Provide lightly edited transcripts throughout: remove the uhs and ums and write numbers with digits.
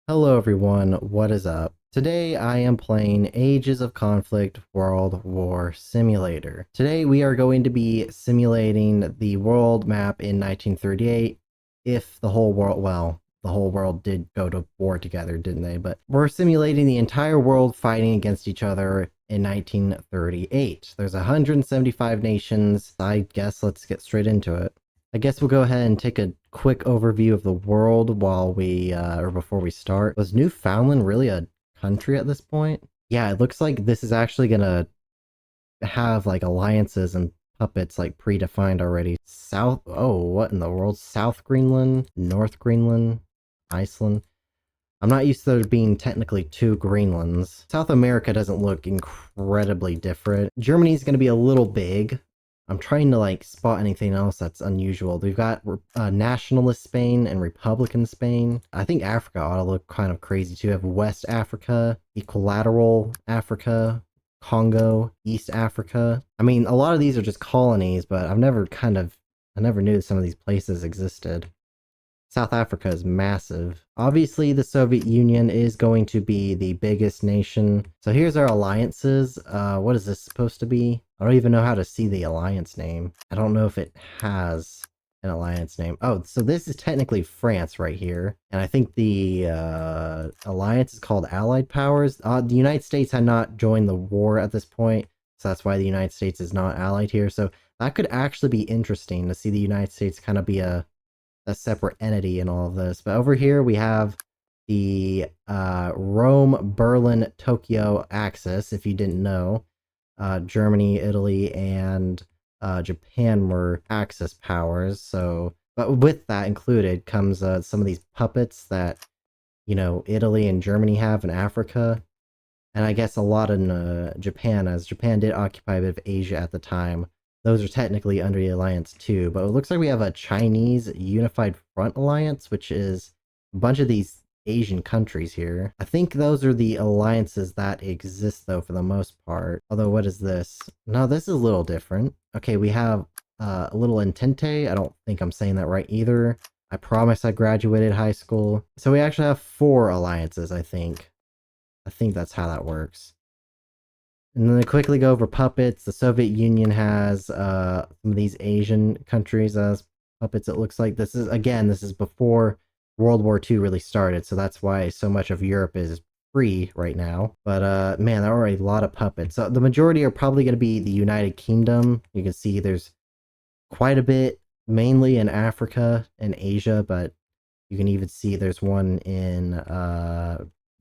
Hello everyone, what is up? Today I am playing Ages of Conflict World War Simulator. Today we are going to be simulating the world map in 1938 if the whole world, well, the whole world did go to war together, didn't they? But we're simulating the entire world fighting against each other in 1938. There's 175 nations. I guess let's get straight into it. I guess we'll go ahead and take a quick overview of the world while we, or before we start. Was Newfoundland really a country at this point? Yeah, it looks like this is actually gonna have like alliances and puppets like predefined already. What in the world? South Greenland, North Greenland, Iceland. I'm not used to there being technically two Greenlands. South America doesn't look incredibly different. Germany's gonna be a little big. I'm trying to like spot anything else that's unusual. We've got nationalist Spain and Republican Spain. I think Africa ought to look kind of crazy too. We have West Africa, Equilateral Africa, Congo, East Africa. I mean, a lot of these are just colonies, but I never knew some of these places existed. South Africa is massive. Obviously, the Soviet Union is going to be the biggest nation. So here's our alliances. What is this supposed to be? I don't even know how to see the alliance name. I don't know if it has an alliance name. Oh, so this is technically France right here. And I think the alliance is called Allied Powers. The United States had not joined the war at this point. So that's why the United States is not allied here. So that could actually be interesting to see the United States kind of be a separate entity in all of this. But over here we have the Rome, Berlin, Tokyo axis, if you didn't know. Germany, Italy, and Japan were axis powers. So, but with that included comes some of these puppets that, Italy and Germany have in Africa. And I guess a lot in Japan, as Japan did occupy a bit of Asia at the time. Those are technically under the alliance too, but it looks like we have a Chinese Unified Front Alliance, which is a bunch of these Asian countries here. I think those are the alliances that exist though for the most part. Although what is this? No, this is a little different. Okay, we have a little Entente. I don't think I'm saying that right either. I promise I graduated high school. So we actually have 4 alliances, I think. I think that's how that works. And then to quickly go over puppets, the Soviet Union has some of these Asian countries as puppets. It looks like this is before World War II really started, so that's why so much of Europe is free right now. But man, there are a lot of puppets. So the majority are probably going to be the United Kingdom. You can see there's quite a bit, mainly in Africa and Asia, but you can even see there's one in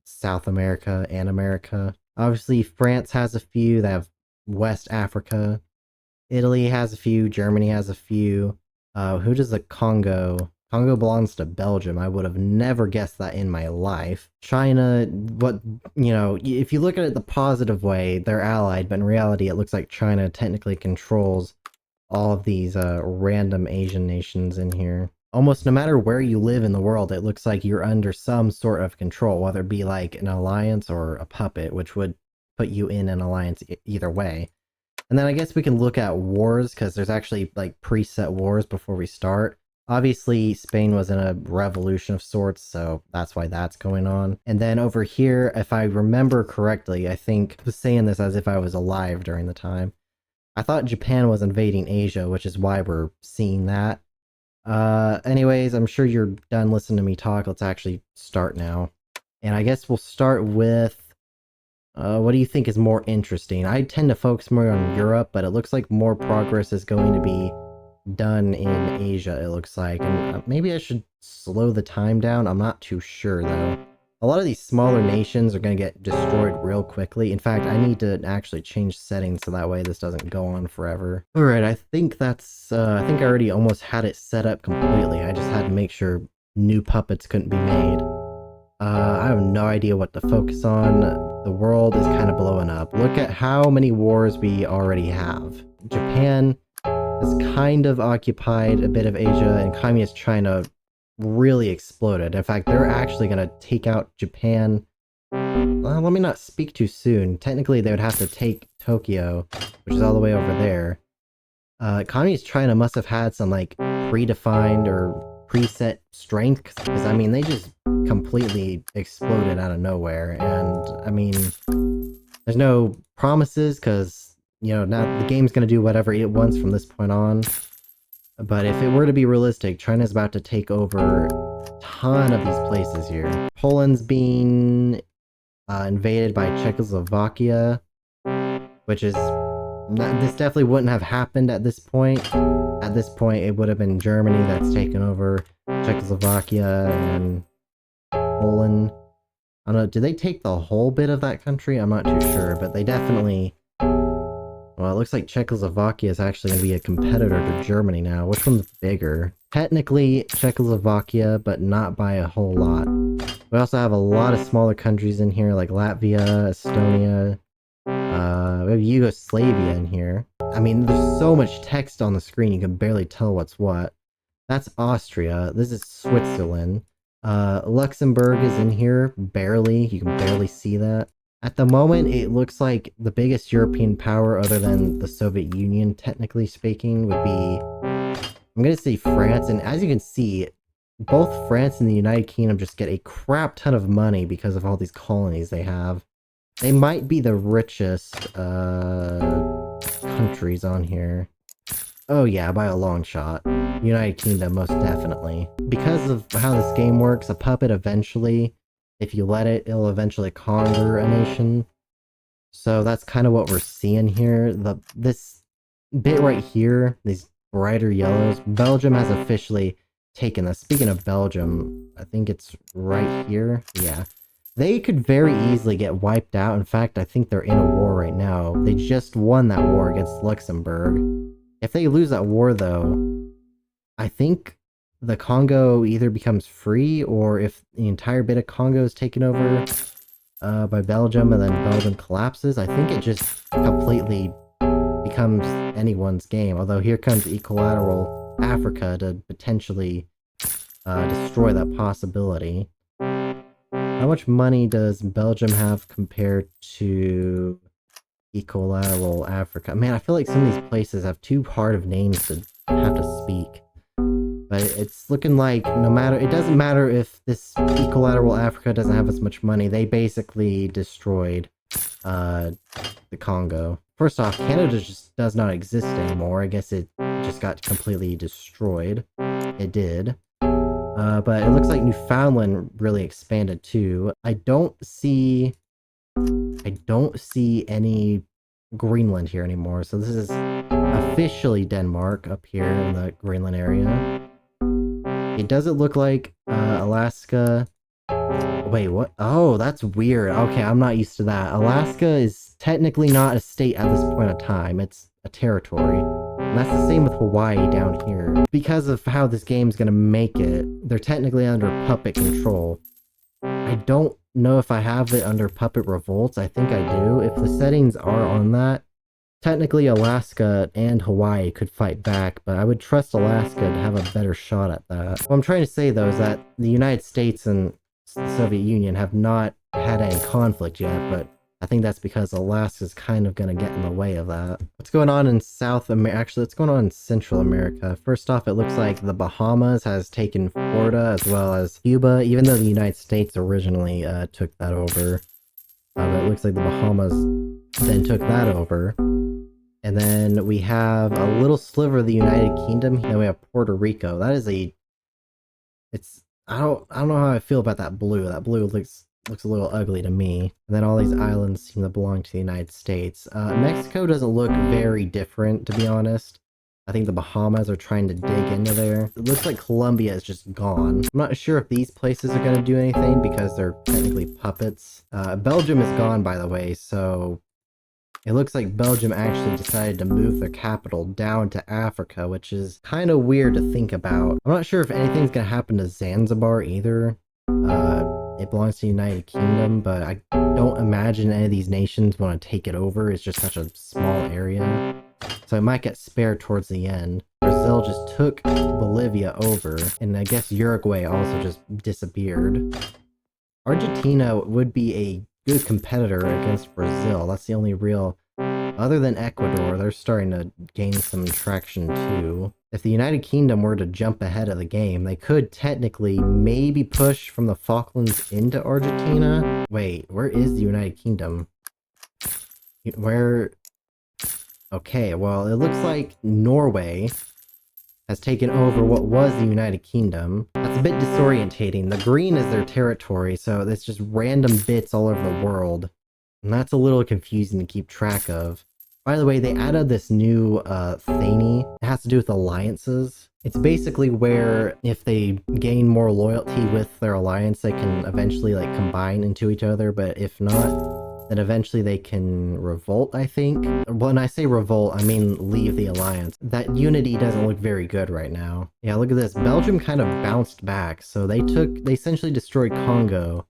South America and America. Obviously, France has a few. They have West Africa. Italy has a few. Germany has a few. Who does the Congo? Congo belongs to Belgium. I would have never guessed that in my life. China, if you look at it the positive way, they're allied, but in reality, it looks like China technically controls all of these random Asian nations in here. Almost no matter where you live in the world, it looks like you're under some sort of control, whether it be like an alliance or a puppet, which would put you in an alliance either way. And then I guess we can look at wars, because there's actually like preset wars before we start. Obviously, Spain was in a revolution of sorts, so that's why that's going on. And then over here, if I remember correctly, I think I was saying this as if I was alive during the time. I thought Japan was invading Asia, which is why we're seeing that. Anyways, I'm sure you're done listening to me talk. Let's actually start now. And I guess we'll start with, what do you think is more interesting? I tend to focus more on Europe, but it looks like more progress is going to be done in Asia, it looks like. And maybe I should slow the time down. I'm not too sure, though. A lot of these smaller nations are going to get destroyed real quickly. In fact, I need to actually change settings so that way this doesn't go on forever. Alright, I think I already almost had it set up completely. I just had to make sure new puppets couldn't be made. I have no idea what to focus on. The world is kind of blowing up. Look at how many wars we already have. Japan has kind of occupied a bit of Asia, and Communist China really exploded. In fact, they're actually going to take out Japan. Well, let me not speak too soon. Technically, they would have to take Tokyo, which is all the way over there. Communist China must have had some like predefined or preset strength, because I mean, they just completely exploded out of nowhere. And I mean, there's no promises because, you know, now the game's going to do whatever it wants from this point on. But if it were to be realistic, China's about to take over a ton of these places here. Poland's being invaded by Czechoslovakia, which is this definitely wouldn't have happened at this point. At this point, it would have been Germany that's taken over Czechoslovakia and Poland. I don't know, did they take the whole bit of that country? I'm not too sure, but they definitely... Well, it looks like Czechoslovakia is actually going to be a competitor to Germany now. Which one's bigger? Technically Czechoslovakia, but not by a whole lot. We also have a lot of smaller countries in here, like Latvia, Estonia, we have Yugoslavia in here. I mean, there's so much text on the screen, you can barely tell what's what. That's Austria. This is Switzerland. Luxembourg is in here, barely. You can barely see that. At the moment, it looks like the biggest European power, other than the Soviet Union, technically speaking, would be... I'm gonna say France, and as you can see, both France and the United Kingdom just get a crap ton of money because of all these colonies they have. They might be the richest countries on here. Oh yeah, by a long shot. United Kingdom, most definitely. Because of how this game works, a puppet eventually, if you let it, it'll eventually conquer a nation. So that's kind of what we're seeing here. This bit right here, these brighter yellows, Belgium has officially taken this. Speaking of Belgium, I think it's right here. Yeah. They could very easily get wiped out. In fact, I think they're in a war right now. They just won that war against Luxembourg. If they lose that war, though, I think the Congo either becomes free, or if the entire bit of Congo is taken over by Belgium and then Belgium collapses, I think it just completely becomes anyone's game. Although here comes Equilateral Africa to potentially destroy that possibility. How much money does Belgium have compared to Equilateral Africa? Man, I feel like some of these places have too hard of names to have to speak. But it's looking like no matter... It doesn't matter if this Equilateral Africa doesn't have as much money. They basically destroyed the Congo. First off, Canada just does not exist anymore. I guess it just got completely destroyed. It did. But it looks like Newfoundland really expanded too. I don't see any Greenland here anymore. So this is officially Denmark up here in the Greenland area. It doesn't look like Alaska. Wait, what? Oh, that's weird. Okay, I'm not used to that. Alaska is technically not a state at this point of time. It's a territory. And that's the same with Hawaii down here. Because of how this game's gonna make it, they're technically under puppet control. I don't know if I have it under puppet revolts. I think I do. If the settings are on that, technically Alaska and Hawaii could fight back, but I would trust Alaska to have a better shot at that. What I'm trying to say though is that the United States and the Soviet Union have not had any conflict yet, but I think that's because Alaska's kind of gonna get in the way of that. What's going on in South America? Actually, what's going on in Central America? First off, it looks like the Bahamas has taken Florida as well as Cuba, even though the United States originally took that over. But it looks like the Bahamas then took that over. And then we have a little sliver of the United Kingdom. Then we have Puerto Rico. That is a... It's... I don't know how I feel about that blue. That blue looks a little ugly to me. And then all these islands seem to belong to the United States. Mexico doesn't look very different, to be honest. I think the Bahamas are trying to dig into there. It looks like Colombia is just gone. I'm not sure if these places are going to do anything because they're technically puppets. Belgium is gone, by the way, so it looks like Belgium actually decided to move their capital down to Africa, which is kind of weird to think about. I'm not sure if anything's going to happen to Zanzibar either. It belongs to the United Kingdom, but I don't imagine any of these nations want to take it over. It's just such a small area. So it might get spared towards the end. Brazil just took Bolivia over, and I guess Uruguay also just disappeared. Argentina would be a good competitor against Brazil. That's the only real... Other than Ecuador, they're starting to gain some traction too. If the United Kingdom were to jump ahead of the game, they could technically maybe push from the Falklands into Argentina. Wait, where is the United Kingdom? Where? Okay, well, it looks like Norway has taken over what was the United Kingdom. That's a bit disorientating. The green is their territory, so it's just random bits all over the world. And that's a little confusing to keep track of. By the way, they added this new thingy. It has to do with alliances. It's basically where if they gain more loyalty with their alliance, they can eventually like combine into each other, but if not, then eventually they can revolt, I think. When I say revolt, I mean leave the alliance. That unity doesn't look very good right now. Yeah, look at this. Belgium kind of bounced back, so they essentially destroyed Congo,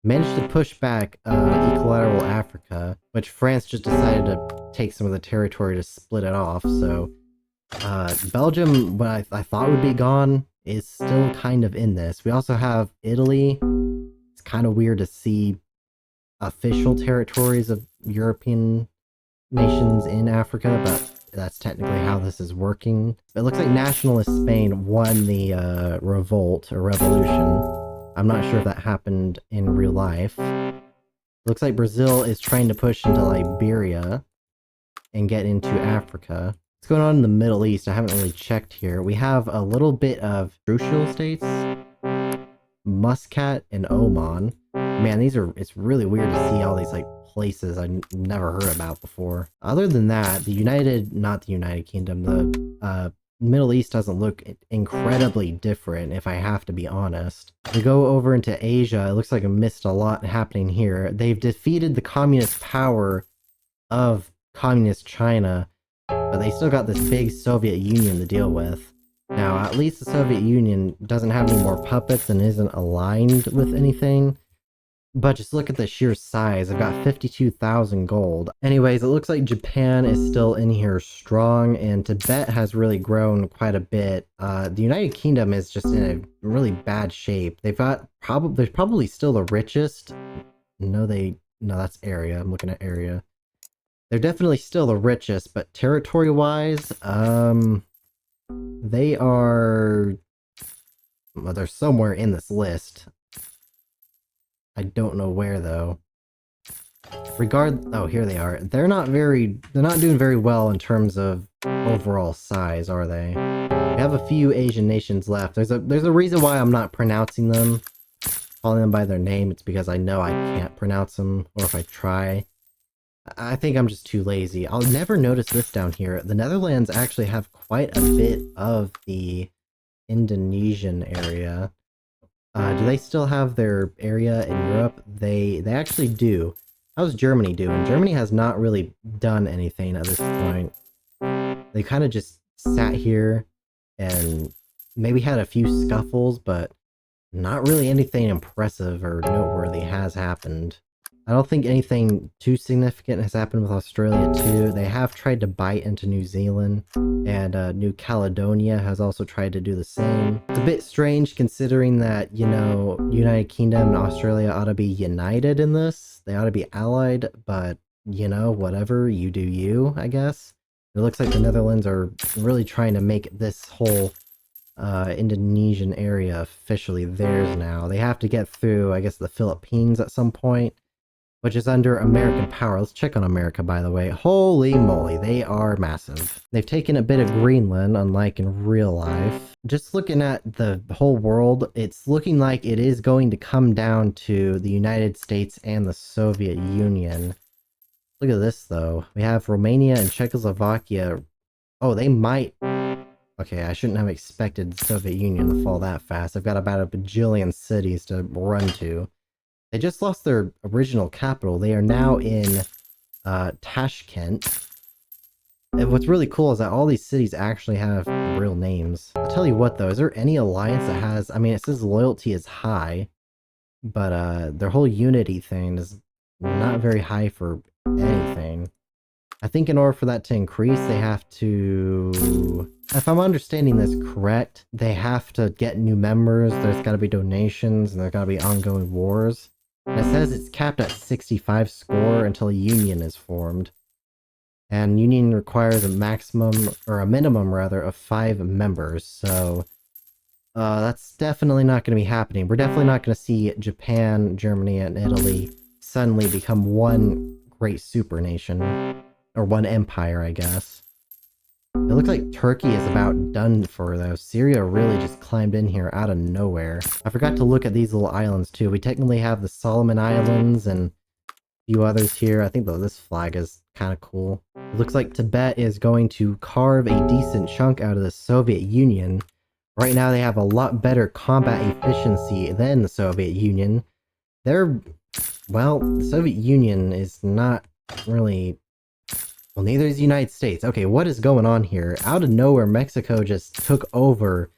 managed to push back Equilateral Africa, which France just decided to take some of the territory to split it off. So Belgium, what I thought would be gone, is still kind of in this. We also have Italy. It's kind of weird to see official territories of European nations in Africa, but that's technically how this is working. It looks like nationalist Spain won the revolt or revolution. I'm not sure if that happened in real life. Looks like Brazil is trying to push into Liberia and get into Africa. What's going on in the Middle East? I haven't really checked here. We have a little bit of crucial states. Muscat and Oman. Man, it's really weird to see all these places I never heard about before. Other than that, not the United Kingdom, the Middle East doesn't look incredibly different, if I have to be honest. We go over into Asia, it looks like I missed a lot happening here. They've defeated the communist power of communist China, but they still got this big Soviet Union to deal with. Now, at least the Soviet Union doesn't have any more puppets and isn't aligned with anything. But just look at the sheer size. I've got 52,000 gold. Anyways, it looks like Japan is still in here strong, and Tibet has really grown quite a bit. The United Kingdom is just in a really bad shape. They're probably still the richest. No, that's area. I'm looking at area. They're definitely still the richest, but territory-wise, they are... Well, they're somewhere in this list. I don't know where though. Oh, here they are. They're not doing very well in terms of overall size, are they? We have a few Asian nations left. There's a reason why I'm not pronouncing them, calling them by their name. It's because I know I can't pronounce them, or if I try, I think I'm just too lazy. I'll never notice this down here. The Netherlands actually have quite a bit of the Indonesian area. Do they still have their area in Europe? They actually do. How's Germany doing? Germany has not really done anything at this point. They kind of just sat here and maybe had a few scuffles, but not really anything impressive or noteworthy has happened. I don't think anything too significant has happened with Australia too. They have tried to bite into New Zealand, and New Caledonia has also tried to do the same. It's a bit strange considering that, you know, United Kingdom and Australia ought to be united in this. They ought to be allied, but, you know, whatever, you do you, I guess. It looks like the Netherlands are really trying to make this whole Indonesian area officially theirs now. They have to get through, I guess, the Philippines at some point, which is under American power. Let's check on America, by the way. Holy moly, they are massive. They've taken a bit of Greenland, unlike in real life. Just looking at the whole world, it's looking like it is going to come down to the United States and the Soviet Union. Look at this, though. We have Romania and Czechoslovakia. Oh, they might... Okay, I shouldn't have expected the Soviet Union to fall that fast. They've got about a bajillion cities to run to. They just lost their original capital. They are now in Tashkent. And what's really cool is that all these cities actually have real names. I'll tell you what though, is there any alliance that has... I mean, it says loyalty is high, but their whole unity thing is not very high for anything. I think in order for that to increase, they have to... If I'm understanding this correct, they have to get new members, there's gotta be donations, and there's gotta be ongoing wars. And it says it's capped at 65 score until a union is formed. And Union requires a maximum, or a minimum rather, of 5 members, so that's definitely not going to be happening. We're definitely not going to see Japan, Germany, and Italy suddenly become one great super nation. Or one empire, I guess. It looks like Turkey is about done for, though. Syria really just climbed in here out of nowhere. I forgot to look at these little islands, too. We technically have the Solomon Islands and a few others here. I think this flag is kind of cool. It looks like Tibet is going to carve a decent chunk out of the Soviet Union. Right now they have a lot better combat efficiency than the Soviet Union. Well, the Soviet Union is not really... Well, neither is the United States. Okay, what is going on here? Out of nowhere, Mexico just took over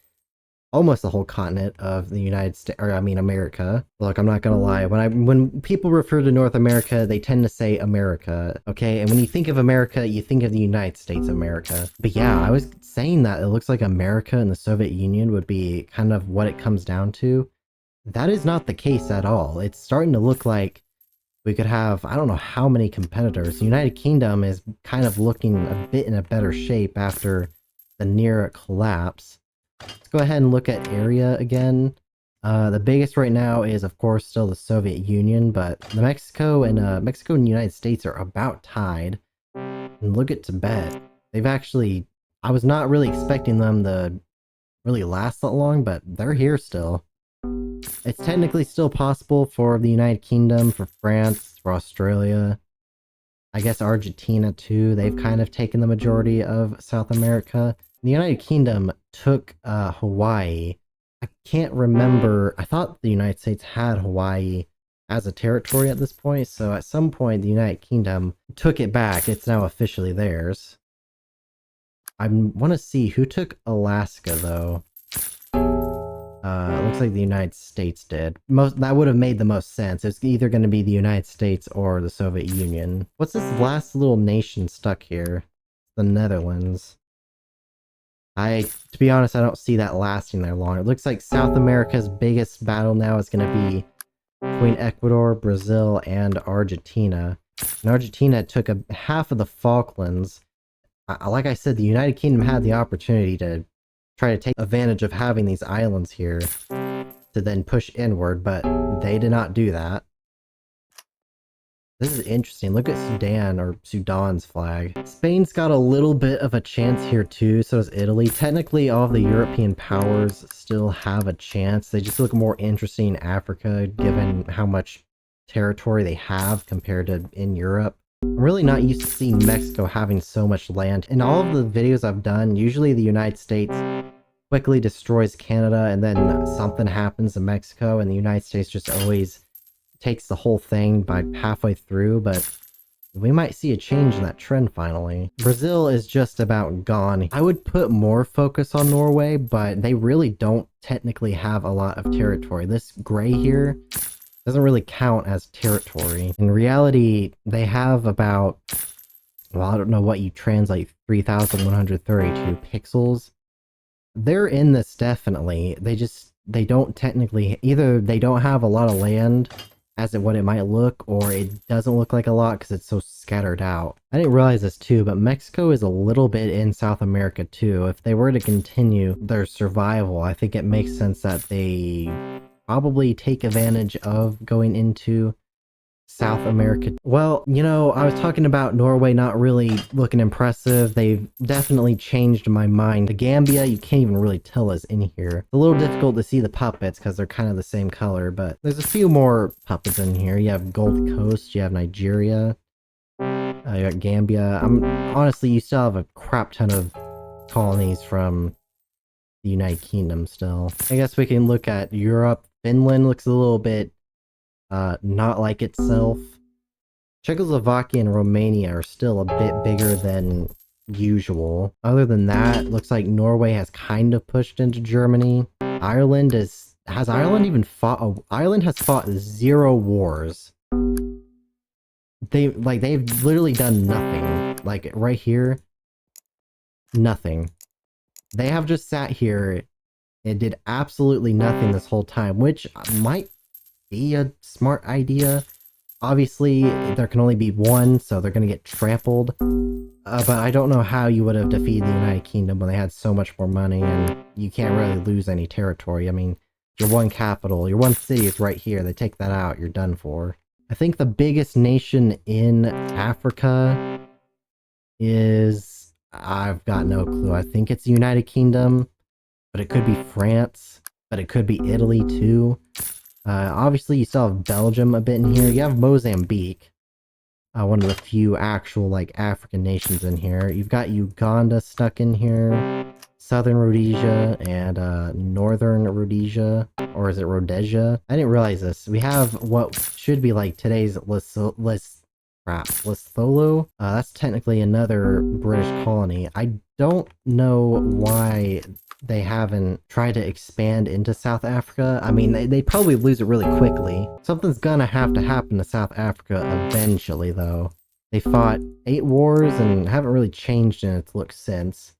almost the whole continent of the United States, or I mean America. Look, I'm not gonna lie. When people refer to North America, they tend to say America, okay? And when you think of America, you think of the United States of America. But yeah, I was saying that it looks like America and the Soviet Union would be kind of what it comes down to. That is not the case at all. It's starting to look like we could have, I don't know how many competitors. The United Kingdom is kind of looking a bit in a better shape after the near collapse. Let's go ahead and look at area again. The biggest right now is, of course, still the Soviet Union, but Mexico and the United States are about tied. And look at Tibet. They've actually... I was not really expecting them to really last that long, but they're here still. It's technically still possible for the United Kingdom, for France, for Australia. I guess Argentina too. They've kind of taken the majority of South America. The United Kingdom took Hawaii. I can't remember. I thought the United States had Hawaii as a territory at this point, so at some point the United Kingdom took it back. It's now officially theirs. I want to see who took Alaska though. Looks like the United States did. That would have made the most sense. It's either going to be the United States or the Soviet Union. What's this last little nation stuck here? The Netherlands. To be honest, I don't see that lasting there long. It looks like South America's biggest battle now is going to be between Ecuador, Brazil, and Argentina. And Argentina took half of the Falklands. Like I said, the United Kingdom had the opportunity to try to take advantage of having these islands here to then push inward, but they did not do that. This is interesting. Look at Sudan, or Sudan's flag. Spain's got a little bit of a chance here too, so does Italy. Technically, all of the European powers still have a chance. They just look more interesting in Africa, given how much territory they have compared to in Europe. I'm really not used to seeing Mexico having so much land. In all of the videos I've done, usually the United States quickly destroys Canada and then something happens to Mexico and the United States just always takes the whole thing by halfway through, but we might see a change in that trend finally. Brazil is just about gone. I would put more focus on Norway, but they really don't technically have a lot of territory. This gray here doesn't really count as territory. In reality, they have about, well, I don't know what you translate 3,132 pixels. They're in this definitely. They don't technically, either they don't have a lot of land as what it might look, or it doesn't look like a lot because it's so scattered out. I didn't realize this too, but Mexico is a little bit in South America too. If they were to continue their survival, I think it makes sense that they probably take advantage of going into South America. Well, you know, I was talking about Norway not really looking impressive. They've definitely changed my mind. The Gambia, you can't even really tell is in here. It's a little difficult to see the puppets because they're kind of the same color, but there's a few more puppets in here. You have Gold Coast, you have Nigeria, you got Gambia. Honestly, you still have a crap ton of colonies from the United Kingdom still. I guess we can look at Europe. Finland looks a little bit not like itself. Czechoslovakia and Romania are still a bit bigger than usual. Other than that, looks like Norway has kind of pushed into Germany. Ireland has Ireland even fought? Ireland has fought 0 wars. They've literally done nothing. Like right here, nothing. They have just sat here and did absolutely nothing this whole time, which might be a smart idea. Obviously, there can only be one, so they're gonna get trampled. But I don't know how you would have defeated the United Kingdom when they had so much more money and you can't really lose any territory. I mean, your one capital, your one city is right here. They take that out, you're done for. I think the biggest nation in Africa is... I've got no clue. I think it's the United Kingdom, but it could be France, but it could be Italy too. Obviously, you still have Belgium a bit in here. You have Mozambique. One of the few actual, like, African nations in here. You've got Uganda stuck in here, Southern Rhodesia, and Northern Rhodesia, or is it Rhodesia? I didn't realize this. We have what should be like today's Lesotho. That's technically another British colony. I don't know why they haven't tried to expand into South Africa. I mean, they probably lose it really quickly. Something's gonna have to happen to South Africa eventually, though. They fought 8 wars and haven't really changed in its look since.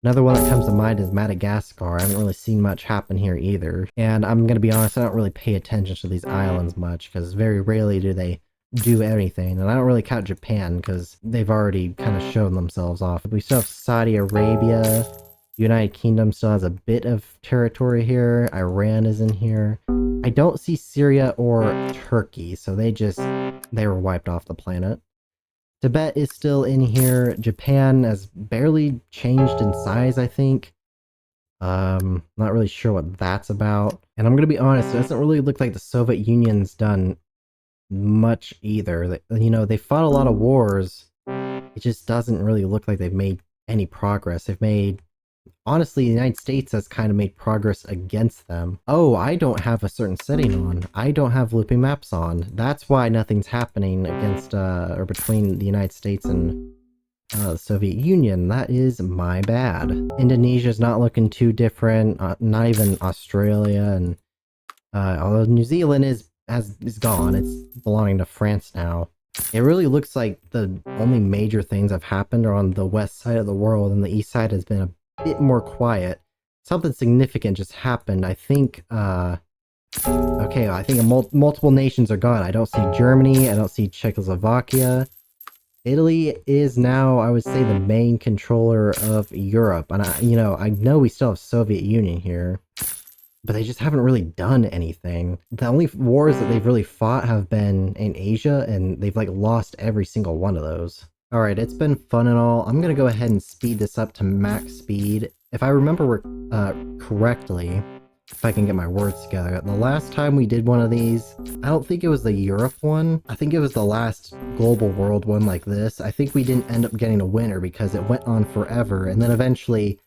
Another one that comes to mind is Madagascar. I haven't really seen much happen here either. And I'm gonna be honest, I don't really pay attention to these islands much, because very rarely do they do anything. And I don't really count Japan, because they've already kind of shown themselves off. We still have Saudi Arabia. United Kingdom still has a bit of territory here. Iran is in here. I don't see Syria or Turkey, so they were wiped off the planet. Tibet is still in here. Japan has barely changed in size, I think. Not really sure what that's about. And I'm gonna be honest, it doesn't really look like the Soviet Union's done much either. They fought a lot of wars. It just doesn't really look like they've made any progress. Honestly, the United States has kind of made progress against them. Oh, I don't have a certain setting on. I don't have looping maps on. That's why nothing's happening against, or between the United States and the Soviet Union. That is my bad. Indonesia's not looking too different. Not even Australia, and although New Zealand is gone. It's belonging to France now. It really looks like the only major things that have happened are on the west side of the world, and the east side has been a bit more quiet. Something significant just happened. I think, okay, I think multiple nations are gone. I don't see Germany, I don't see Czechoslovakia. Italy is now, I would say, the main controller of Europe. And I know we still have Soviet Union here, but they just haven't really done anything. The only wars that they've really fought have been in Asia, and they've, like, lost every single one of those. Alright, it's been fun and all. I'm gonna go ahead and speed this up to max speed. If I remember correctly, if I can get my words together, the last time we did one of these, I don't think it was the Europe one. I think it was the last global world one like this. I think we didn't end up getting a winner because it went on forever, and then eventually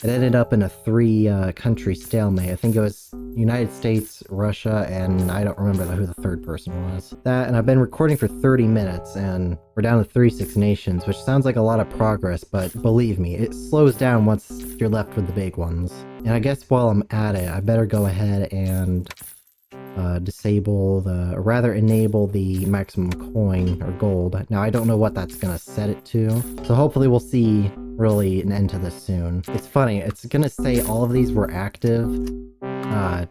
it ended up in a 3-country stalemate. I think it was United States, Russia, and I don't remember who the third person was. And I've been recording for 30 minutes, and we're down to 36 nations, which sounds like a lot of progress, but believe me, it slows down once you're left with the big ones. And I guess while I'm at it, I better go ahead and enable the maximum coin or gold. Now, I don't know what that's gonna set it to, so hopefully we'll see really an end to this soon. It's funny, it's gonna say all of these were active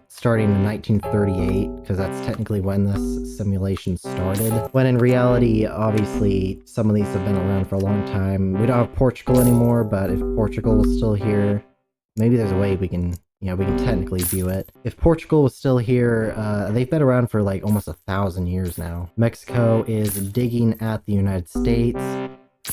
starting in 1938, because that's technically when this simulation started, when in reality, obviously, some of these have been around for a long time. We don't have Portugal anymore, but if Portugal was still here, maybe there's a way we can technically view it. If Portugal was still here, they've been around for like almost 1,000 years now. Mexico is digging at the United States.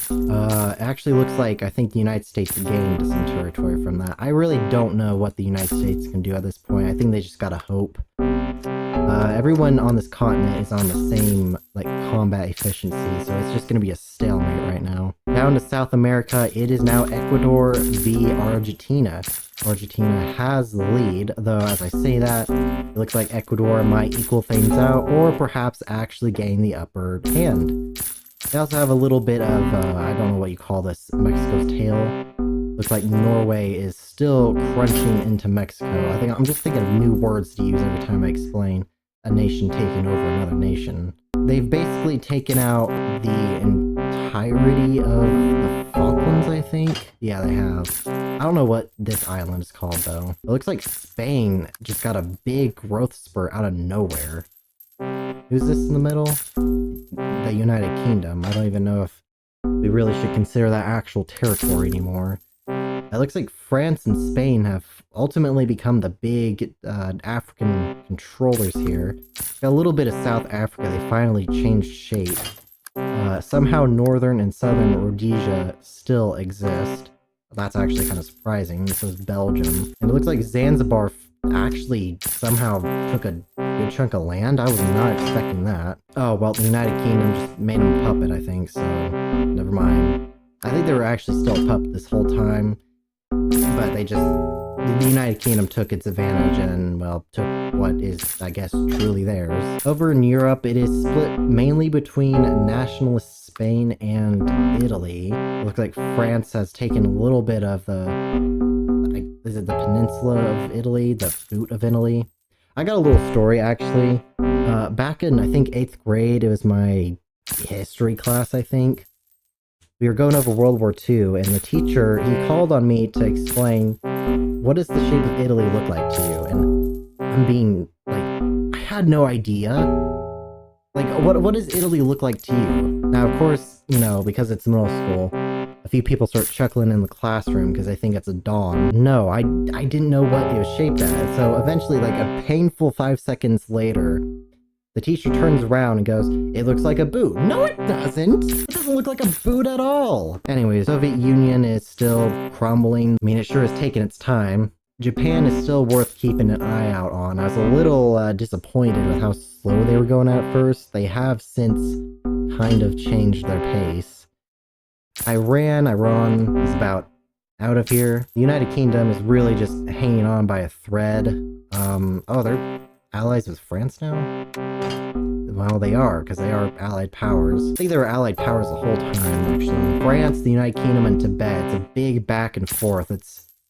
It actually looks like I think the United States gained some territory from that. I really don't know what the United States can do at this point. I think they just gotta hope. Everyone on this continent is on the same, like, combat efficiency, so it's just gonna be a stalemate right now. Down to South America, it is now Ecuador v Argentina. Argentina has the lead, though as I say that, it looks like Ecuador might equal things out, or perhaps actually gain the upper hand. They also have a little bit of, I don't know what you call this, Mexico's tail. Looks like Norway is still crunching into Mexico. I'm just thinking of new words to use every time I explain a nation taking over another nation. They've basically taken out the entirety of the Falklands, I think? Yeah, they have. I don't know what this island is called, though. It looks like Spain just got a big growth spurt out of nowhere. Who's this in the middle? The United Kingdom. I don't even know if we really should consider that actual territory anymore. It looks like France and Spain have ultimately become the big African controllers here. Got a little bit of South Africa, they finally changed shape. Somehow northern and southern Rhodesia still exist. That's actually kind of surprising. This is Belgium. And it looks like Zanzibar actually somehow took a good chunk of land. I was not expecting that. Oh, well, the United Kingdom just made him a puppet, I think, so never mind. I think they were actually still a puppet this whole time, but the United Kingdom took its advantage and, well, took what is, I guess, truly theirs. Over in Europe, it is split mainly between nationalist Spain and Italy. It looks like France has taken a little bit of is it the peninsula of Italy? The boot of Italy? I got a little story, actually. Back in, I think, 8th grade, it was my history class, I think. We were going over World War II, and the teacher, he called on me to explain, what does the shape of Italy look like to you? And I'm being, I had no idea. What does Italy look like to you? Now, of course, because it's middle school, a few people start chuckling in the classroom because they think it's a dawn. No, I didn't know what it was shaped as. So eventually, a painful 5 seconds later, the teacher turns around and goes, it looks like a boot. No, it doesn't. It doesn't look like a boot at all. Anyways, Soviet Union is still crumbling. I mean, it sure has taken its time. Japan is still worth keeping an eye out on. I was a little disappointed with how slow they were going at first. They have since kind of changed their pace. Iran is about out of here. The United Kingdom is really just hanging on by a thread. Oh, they're allies with France now? Well, they are, because they are allied powers. I think they were allied powers the whole time, actually. France, the United Kingdom, and Tibet. It's a big back and forth.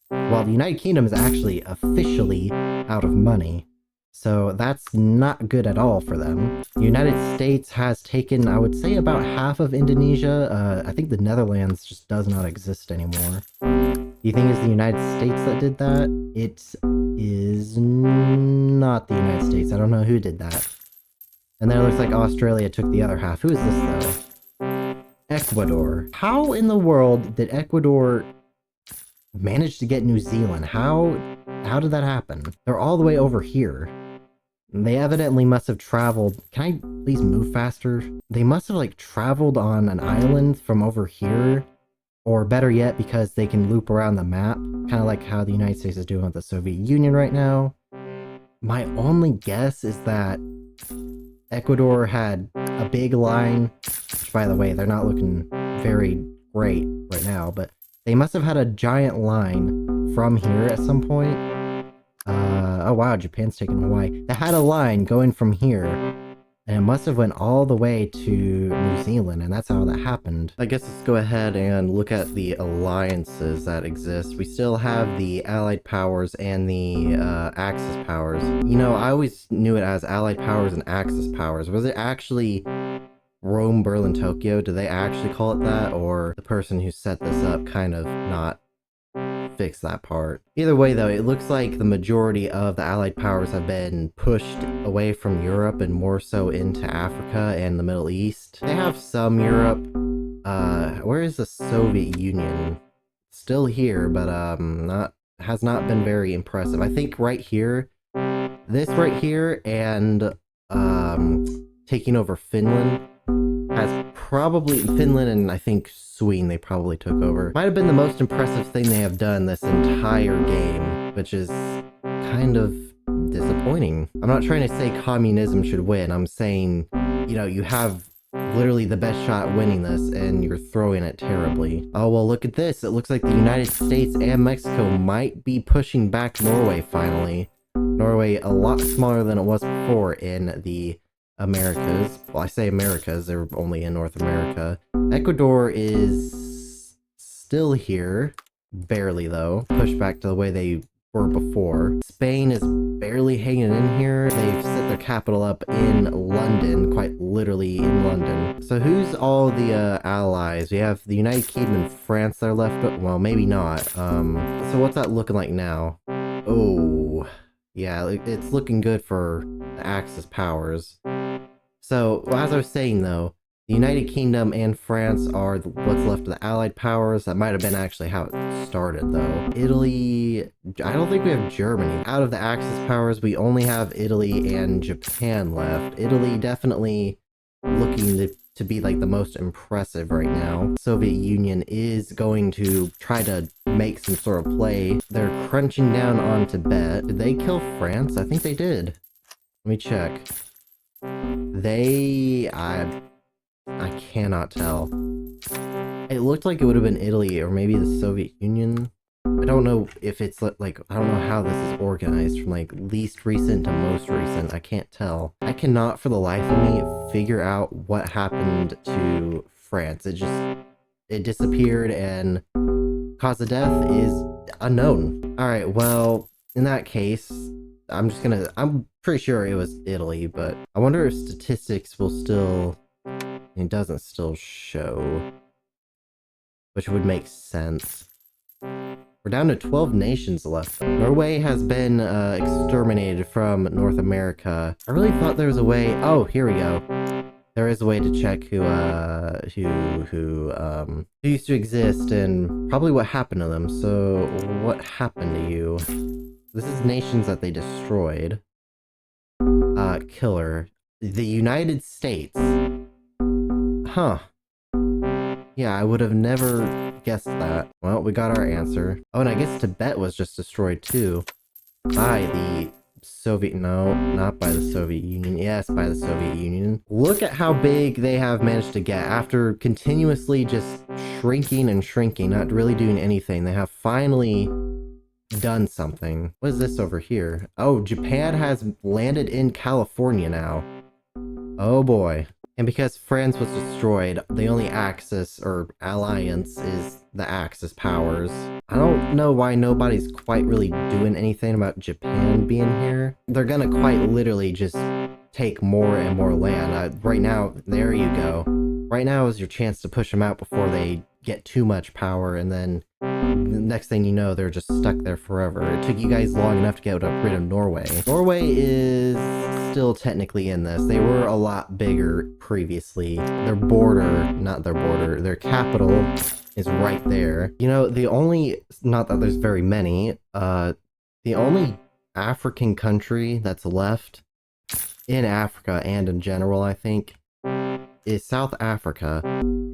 Well, the United Kingdom is actually officially out of money. So that's not good at all for them. The United States has taken, I would say, about half of Indonesia. I think the Netherlands just does not exist anymore. Do you think it's the United States that did that? It is not the United States. I don't know who did that. And then it looks like Australia took the other half. Who is this, though? Ecuador. How in the world did Ecuador manage to get New Zealand? How did that happen? They're all the way over here. They evidently must have traveled. Can I please move faster? They must have traveled on an island from over here. Or better yet, because they can loop around the map. Kind of like how the United States is doing with the Soviet Union right now. My only guess is that Ecuador had a big line. Which, by the way, they're not looking very great right now. But they must have had a giant line from here at some point. Oh wow, Japan's taking Hawaii. They had a line going from here, and it must have went all the way to New Zealand, and that's how that happened. I guess let's go ahead and look at the alliances that exist. We still have the Allied powers and the Axis powers. I always knew it as Allied powers and Axis powers. Was it actually Rome, Berlin, Tokyo? Do they actually call it that, or the person who set this up kind of not fix that part? Either way, though, it looks like the majority of the Allied powers have been pushed away from Europe and more so into Africa and the Middle East. They have some Europe. Where is the Soviet Union? Still here, but has not been very impressive. I think right here, this right here, and taking over Finland has probably Finland, and I think Sweden they probably took over. Might have been the most impressive thing they have done this entire game, which is kind of disappointing. I'm not trying to say communism should win. I'm saying, you have literally the best shot winning this and you're throwing it terribly. Oh, well, look at this. It looks like the United States and Mexico might be pushing back Norway finally. Norway a lot smaller than it was before in the Americas. Well, I say Americas, they're only in North America. Ecuador is still here. Barely, though. Pushed back to the way they were before. Spain is barely hanging in here. They've set their capital up in London, quite literally in London. So who's all the allies? We have the United Kingdom and France that are left, but well, maybe not. So what's that looking like now? Oh, yeah, it's looking good for the Axis powers. So, as I was saying though, The United Kingdom and France are what's left of the Allied powers. That might have been actually how it started, though. Italy, I don't think we have Germany. Out of the Axis powers, we only have Italy and Japan left. Italy definitely looking to be like the most impressive right now. Soviet Union is going to try to make some sort of play. They're crunching down on Tibet. Did they kill France? I think they did. Let me check. I cannot tell. It looked like it would have been Italy or maybe the Soviet Union. I don't know if it's like, I don't know how this is organized from like least recent to most recent. I can't tell. I cannot for the life of me figure out what happened to France. It disappeared and cause of death is unknown. Alright, well, in that case, I'm pretty sure it was Italy, but I wonder if statistics will still, it doesn't still show, which would make sense. We're down to 12 nations left. Norway has been exterminated from North America. I really thought there was a way. Oh, here we go. There is a way to check who used to exist and probably what happened to them. So, what happened to you? This is nations that they destroyed. Killer. The United States. Huh. Yeah, I would have never guessed that. Well, we got our answer. Oh, and I guess Tibet was just destroyed too. By the Soviet... No, not by the Soviet Union. Yes, by the Soviet Union. Look at how big they have managed to get. After continuously just shrinking and shrinking, not really doing anything, they have finally done something. What is this over here? Oh, Japan has landed in California now. Oh boy. And because France was destroyed, the only Axis or alliance is the Axis powers. I don't know why nobody's quite really doing anything about Japan being here. They're gonna quite literally just take more and more land. Right now, there you go. Right now is your chance to push them out before they get too much power, and then the next thing you know, they're just stuck there forever. It took you guys long enough to get rid of Norway. Norway is still technically in this. They were a lot bigger previously. Their capital is right there. You know, not that there's very many, the only African country that's left in Africa and in general, I think, is South Africa.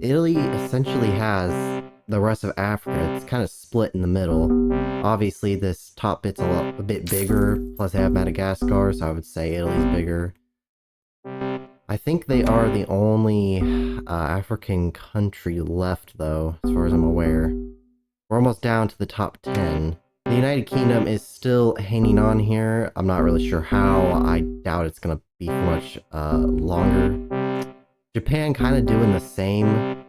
Italy essentially has the rest of Africa. It's kind of split in the middle. Obviously, this top bit's a bit bigger, plus they have Madagascar, so I would say Italy's bigger. I think they are the only African country left, though, as far as I'm aware. We're almost down to the top 10. The United Kingdom is still hanging on here. I'm not really sure how. I doubt it's going to be for much longer. Japan kind of doing the same.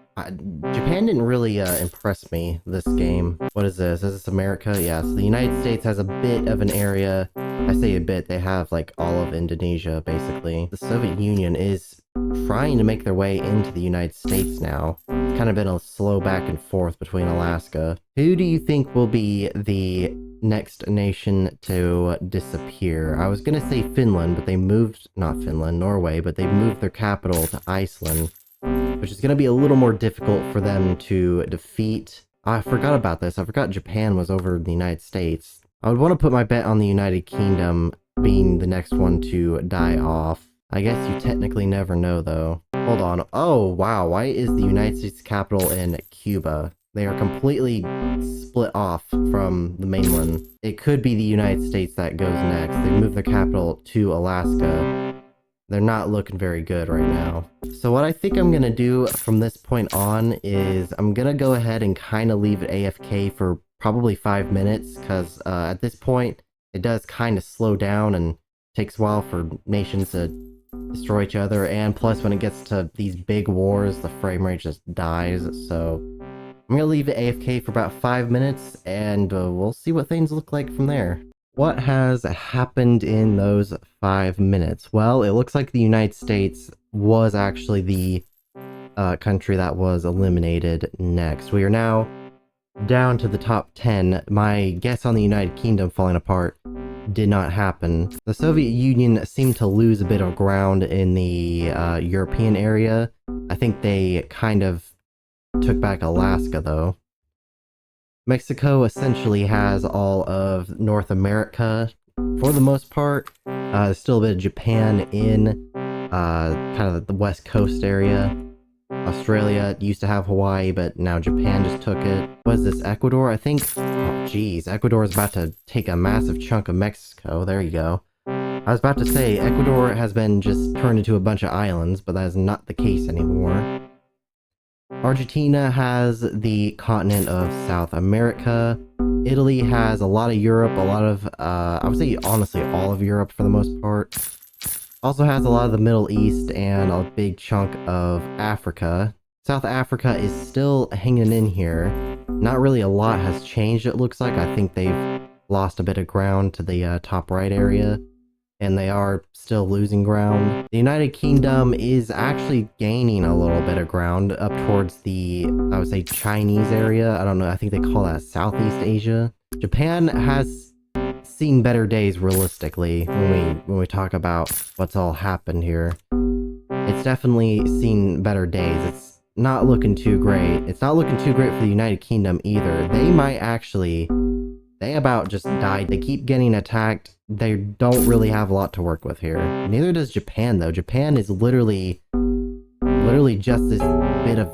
Japan didn't really impress me this game. What is this? Is this America? Yeah, so the United States has a bit of an area. I say a bit, they have like all of Indonesia, basically. The Soviet Union is trying to make their way into the United States now. It's kind of been a slow back and forth between Alaska. Who do you think will be the next nation to disappear? I was gonna say Finland, but they moved, not Finland, Norway, but they moved their capital to Iceland, which is gonna be a little more difficult for them to defeat. I forgot about this. I forgot Japan was over the United States. I would want to put my bet on the United Kingdom being the next one to die off. I guess you technically never know, though. Hold on. Oh, wow. Why is the United States capital in Cuba? They are completely split off from the mainland. It could be the United States that goes next. They moved their capital to Alaska. They're not looking very good right now. So what I think I'm going to do from this point on is I'm going to go ahead and kind of leave it AFK for probably 5 minutes, because at this point it does kind of slow down and takes a while for nations to destroy each other, and plus when it gets to these big wars the frame rate just dies. So I'm gonna leave it AFK for about 5 minutes, and we'll see what things look like from there. What has happened in those 5 minutes? Well, it looks like the United States was actually the country that was eliminated next. We are now down to the top 10. My guess on the United Kingdom falling apart did not happen. The Soviet Union seemed to lose a bit of ground in the European area. I think they kind of took back Alaska, though. Mexico essentially has all of North America for the most part. There's still a bit of Japan in kind of the West Coast area. Australia used to have Hawaii, but now Japan just took it. What is this, Ecuador? I think, oh geez, Ecuador is about to take a massive chunk of Mexico. There you go. I was about to say, Ecuador has been just turned into a bunch of islands, but that is not the case anymore. Argentina has the continent of South America. Italy has a lot of Europe, a lot of, I would say honestly all of Europe for the most part. Also has a lot of the Middle East and a big chunk of Africa. South Africa is still hanging in here. Not really a lot has changed, it looks like. I think they've lost a bit of ground to the top right area, and they are still losing ground. The United Kingdom is actually gaining a little bit of ground up towards the, I would say, Chinese area. I don't know, I think they call that Southeast Asia. Japan has seen better days realistically when we talk about what's all happened here. It's definitely seen better days. It's not looking too great. It's not looking too great for the United Kingdom either. They about just died. They keep getting attacked. They don't really have a lot to work with here. Neither does Japan, though. Japan is literally just this bit of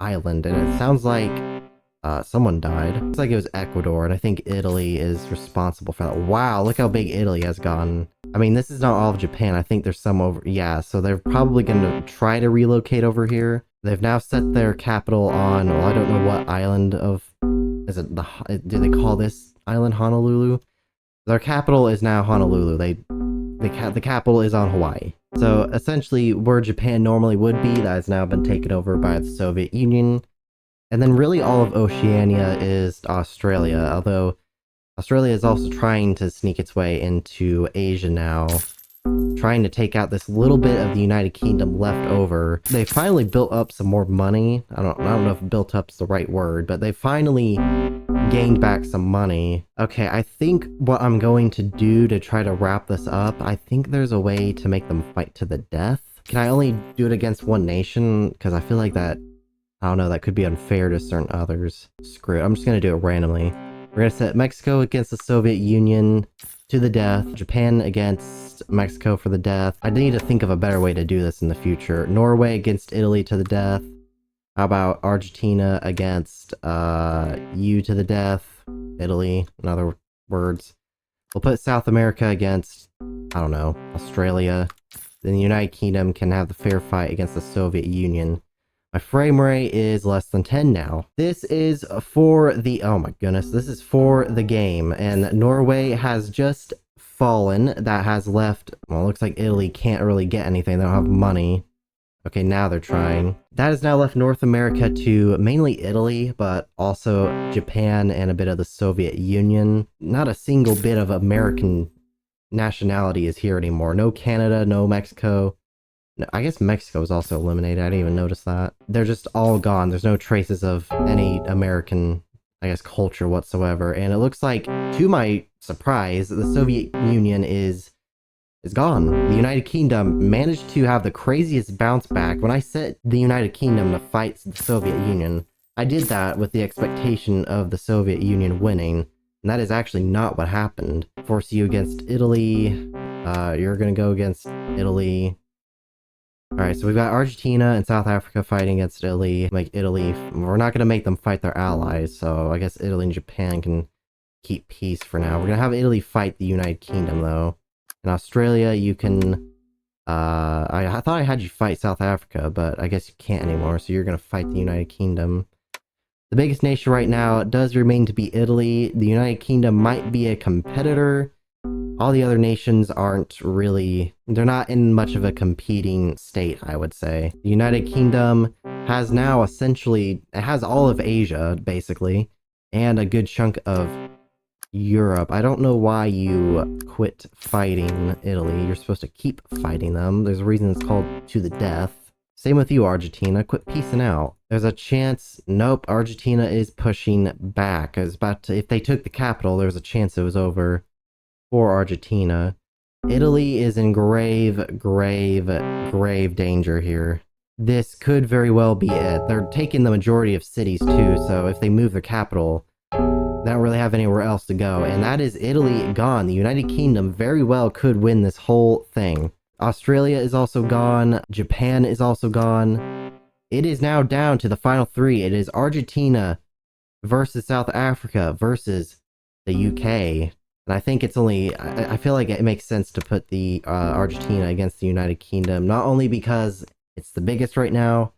island, and it sounds like someone died. Looks like it was Ecuador, and I think Italy is responsible for that. Wow, look how big Italy has gotten. I mean, this is not all of Japan. I think there's some over... Yeah, so they're probably going to try to relocate over here. They've now set their capital on... Well, I don't know what island of... Is it the... Do they call this island Honolulu? Their capital is now Honolulu. The capital is on Hawaii. So, essentially, where Japan normally would be, that has now been taken over by the Soviet Union. And then really all of Oceania is Australia, although Australia is also trying to sneak its way into Asia now, trying to take out this little bit of the United Kingdom left over. They finally built up some more money. I don't know if built up's the right word, but they finally gained back some money. Okay, I think what I'm going to do to try to wrap this up, I think there's a way to make them fight to the death. Can I only do it against one nation? Because I feel like that, I don't know, that could be unfair to certain others. Screw it, I'm just gonna do it randomly. We're gonna set Mexico against the Soviet Union to the death. Japan against Mexico for the death. I need to think of a better way to do this in the future. Norway against Italy to the death. How about Argentina against you to the death? Italy, in other words. We'll put South America against, I don't know, Australia. Then the United Kingdom can have the fair fight against the Soviet Union. My frame rate is less than 10 now. This is for the, oh my goodness, this is for the game, and Norway has just fallen. That has left, well, it looks like Italy can't really get anything. They don't have money. Okay, now they're trying. That has now left North America to mainly Italy, but also Japan and a bit of the Soviet Union. Not a single bit of American nationality is here anymore. No Canada, no Mexico. I guess Mexico is also eliminated. I didn't even notice that. They're just all gone. There's no traces of any American, I guess, culture whatsoever. And it looks like, to my surprise, the Soviet Union is gone. The United Kingdom managed to have the craziest bounce back. When I set the United Kingdom to fight the Soviet Union, I did that with the expectation of the Soviet Union winning. And that is actually not what happened. Force you against Italy. You're gonna go against Italy. Alright, so we've got Argentina and South Africa fighting against Italy. Like Italy, we're not going to make them fight their allies, so I guess Italy and Japan can keep peace for now. We're going to have Italy fight the United Kingdom, though. In Australia, you can... I thought I had you fight South Africa, but I guess you can't anymore, so you're going to fight the United Kingdom. The biggest nation right now does remain to be Italy. The United Kingdom might be a competitor. All the other nations aren't really... They're not in much of a competing state, I would say. The United Kingdom has now essentially... It has all of Asia, basically, and a good chunk of Europe. I don't know why you quit fighting Italy. You're supposed to keep fighting them. There's a reason it's called To the Death. Same with you, Argentina. Quit peacing out. There's a chance... Nope, Argentina is pushing back. It's about to... If they took the capital, there's a chance it was over for Argentina. Italy is in grave danger here. this could very well be it. They're taking the majority of cities too, so if they move their capital, they don't really have anywhere else to go. And that is Italy gone. The United Kingdom very well could win this whole thing. Australia is also gone. Japan is also gone. It is now down to the final three. It is Argentina versus South Africa versus the UK. And I think it's only, I feel like it makes sense to put the Argentina against the United Kingdom, not only because it's the biggest right now,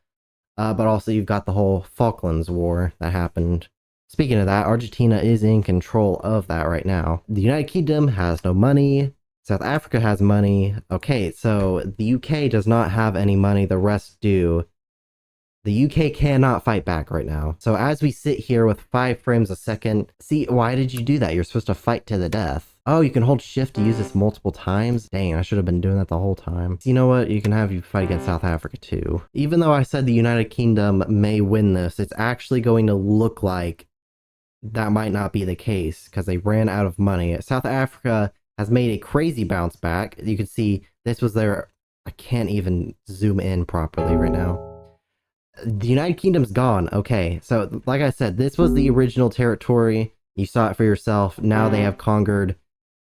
but also you've got the whole Falklands War that happened. Speaking of that, Argentina is in control of that right now. The United Kingdom has no money. South Africa has money. Okay, so the UK does not have any money. The rest do. The UK cannot fight back right now. So as we sit here with 5 frames a second, see, why did you do that? You're supposed to fight to the death. Oh, you can hold shift to use this multiple times? Dang, I should have been doing that the whole time. You know what? You can have you fight against South Africa too. Even though I said the United Kingdom may win this, it's actually going to look like that might not be the case because they ran out of money. South Africa has made a crazy bounce back. You can see this was their... I can't even zoom in properly right now. The United Kingdom's gone. Okay, so like I said, this was the original territory. You saw it for yourself. Now they have conquered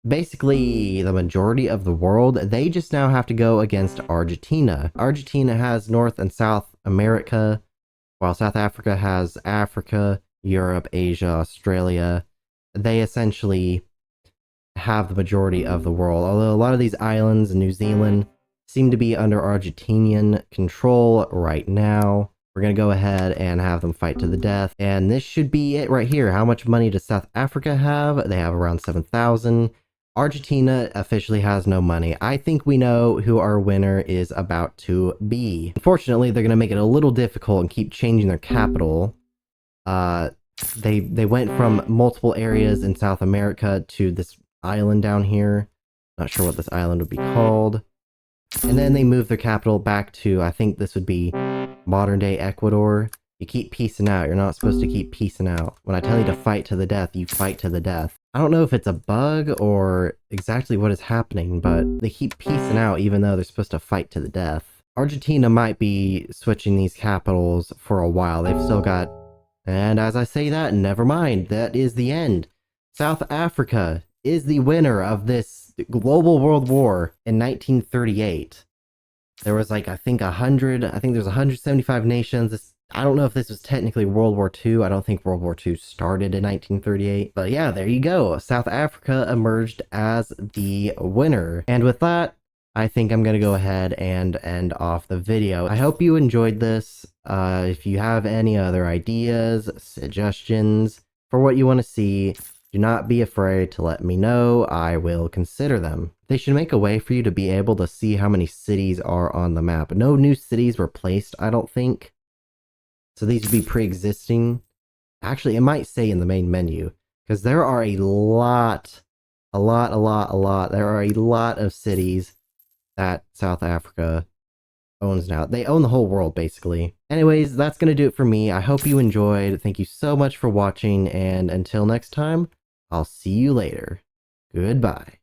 basically the majority of the world. They just now have to go against Argentina. Argentina has North and South America, while South Africa has Africa, Europe, Asia, Australia. They essentially have the majority of the world, although a lot of these islands in New Zealand seem to be under Argentinian control right now. We're going to go ahead and have them fight to the death. And this should be it right here. How much money does South Africa have? They have around 7,000. Argentina officially has no money. I think we know who our winner is about to be. Unfortunately, they're going to make it a little difficult and keep changing their capital. They went from multiple areas in South America to this island down here. Not sure what this island would be called. And then they moved their capital back to, I think this would be modern day Ecuador. You keep peacing out. You're not supposed to keep peacing out. When I tell you to fight to the death, you fight to the death. I don't know if it's a bug or exactly what is happening, but they keep peacing out even though they're supposed to fight to the death. Argentina might be switching these capitals for a while. They've still got... And as I say that, never mind. That is the end. South Africa is the winner of this global world war in 1938. There was like, I think there's 175 nations. I don't know if this was technically World War II. I don't think World War II started in 1938. But yeah, there you go. South Africa emerged as the winner. And with that, I think I'm going to go ahead and end off the video. I hope you enjoyed this. If you have any other ideas, suggestions for what you want to see, do not be afraid to let me know. I will consider them. They should make a way for you to be able to see how many cities are on the map. No new cities were placed, I don't think. So these would be pre-existing. Actually, it might say in the main menu, because there are a lot. There are a lot of cities that South Africa owns now. They own the whole world, basically. Anyways, that's going to do it for me. I hope you enjoyed. Thank you so much for watching, and until next time, I'll see you later. Goodbye.